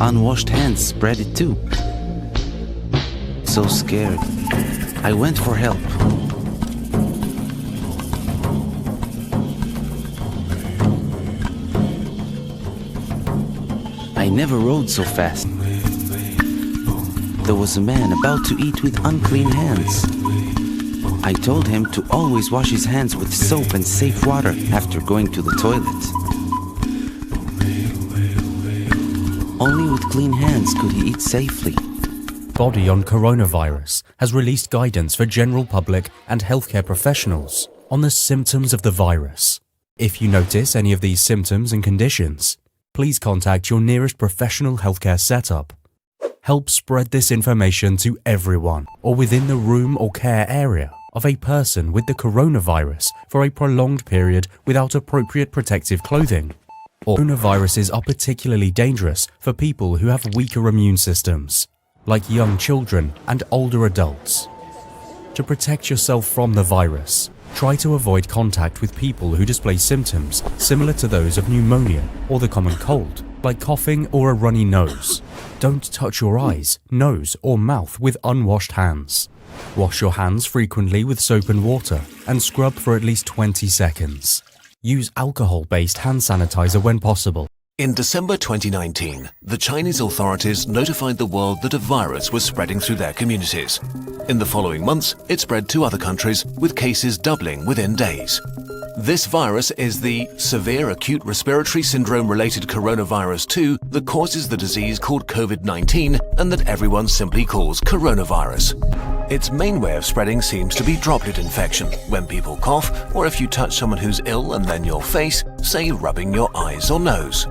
unwashed hands spread it too. So scared, I went for help. I never rode so fast. There was a man about to eat with unclean hands. I told him to always wash his hands with soap and safe water after going to the toilet. Only with clean hands could he eat safely. Body on coronavirus has released guidance for general public and healthcare professionals on the symptoms of the virus. If you notice any of these symptoms and conditions, please contact your nearest professional healthcare setup. Help spread this information to everyone or within the room or care area of a person with the coronavirus for a prolonged period without appropriate protective clothing. Coronaviruses are particularly dangerous for people who have weaker immune systems, like young children and older adults. To protect yourself from the virus, try to avoid contact with people who display symptoms similar to those of pneumonia or the common cold, like coughing or a runny nose. Don't touch your eyes, nose, or mouth with unwashed hands. Wash your hands frequently with soap and water and scrub for at least 20 seconds. Use alcohol-based hand sanitizer when possible. In December 2019, the Chinese authorities notified the world that a virus was spreading through their communities. In the following months, it spread to other countries, with cases doubling within days. This virus is the severe acute respiratory syndrome-related coronavirus 2 that causes the disease called COVID-19 and that everyone simply calls coronavirus. Its main way of spreading seems to be droplet infection, when people cough or if you touch someone who's ill and then your face, say rubbing your eyes or nose.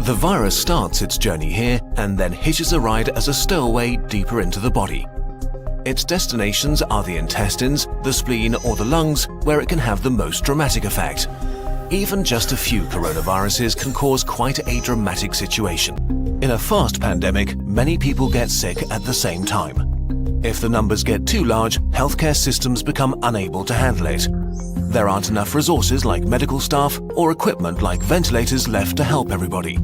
The virus starts its journey here and then hitches a ride as a stowaway deeper into the body. Its destinations are the intestines, the spleen or the lungs, where it can have the most dramatic effect. Even just a few coronaviruses can cause quite a dramatic situation. In a fast pandemic, many people get sick at the same time. If the numbers get too large, healthcare systems become unable to handle it. There aren't enough resources like medical staff or equipment like ventilators left to help everybody.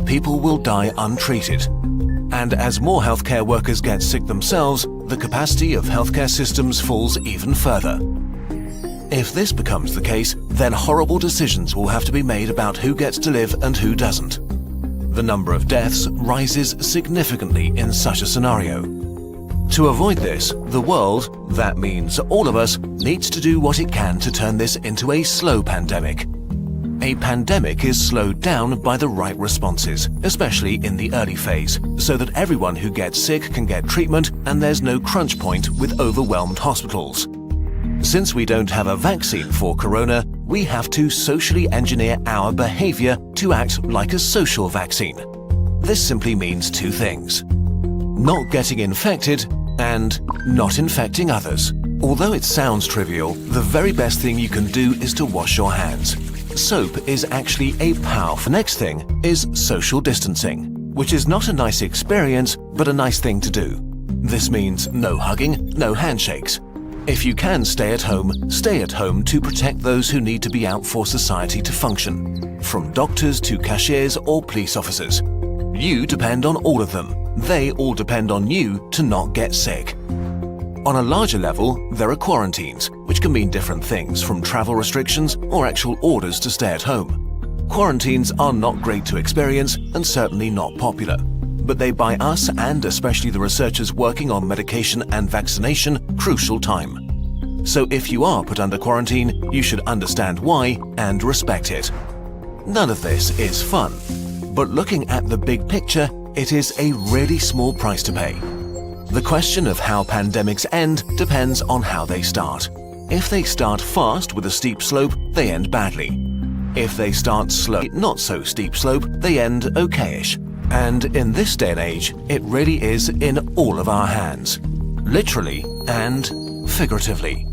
People will die untreated. And as more healthcare workers get sick themselves, the capacity of healthcare systems falls even further. If this becomes the case, then horrible decisions will have to be made about who gets to live and who doesn't. The number of deaths rises significantly in such a scenario. To avoid this, the world, that means all of us, needs to do what it can to turn this into a slow pandemic. A pandemic is slowed down by the right responses, especially in the early phase, so that everyone who gets sick can get treatment and there's no crunch point with overwhelmed hospitals. Since we don't have a vaccine for corona, we have to socially engineer our behavior to act like a social vaccine. This simply means two things: not getting infected and not infecting others. Although it sounds trivial, the very best thing you can do is to wash your hands. Soap is actually a powerful. Next thing is social distancing, which is not a nice experience, but a nice thing to do. This means no hugging, no handshakes. If you can stay at home to protect those who need to be out for society to function, from doctors to cashiers or police officers. You depend on all of them. They all depend on you to not get sick. On a larger level, there are quarantines, which can mean different things, from travel restrictions or actual orders to stay at home. Quarantines are not great to experience and certainly not popular, but they buy us, and especially the researchers working on medication and vaccination, crucial time. So if you are put under quarantine, you should understand why and respect it. None of this is fun, but looking at the big picture, it is a really small price to pay. The question of how pandemics end depends on how they start. If they start fast with a steep slope, they end badly. If they start slow, not so steep slope, they end okayish. And in this day and age, it really is in all of our hands, literally and figuratively.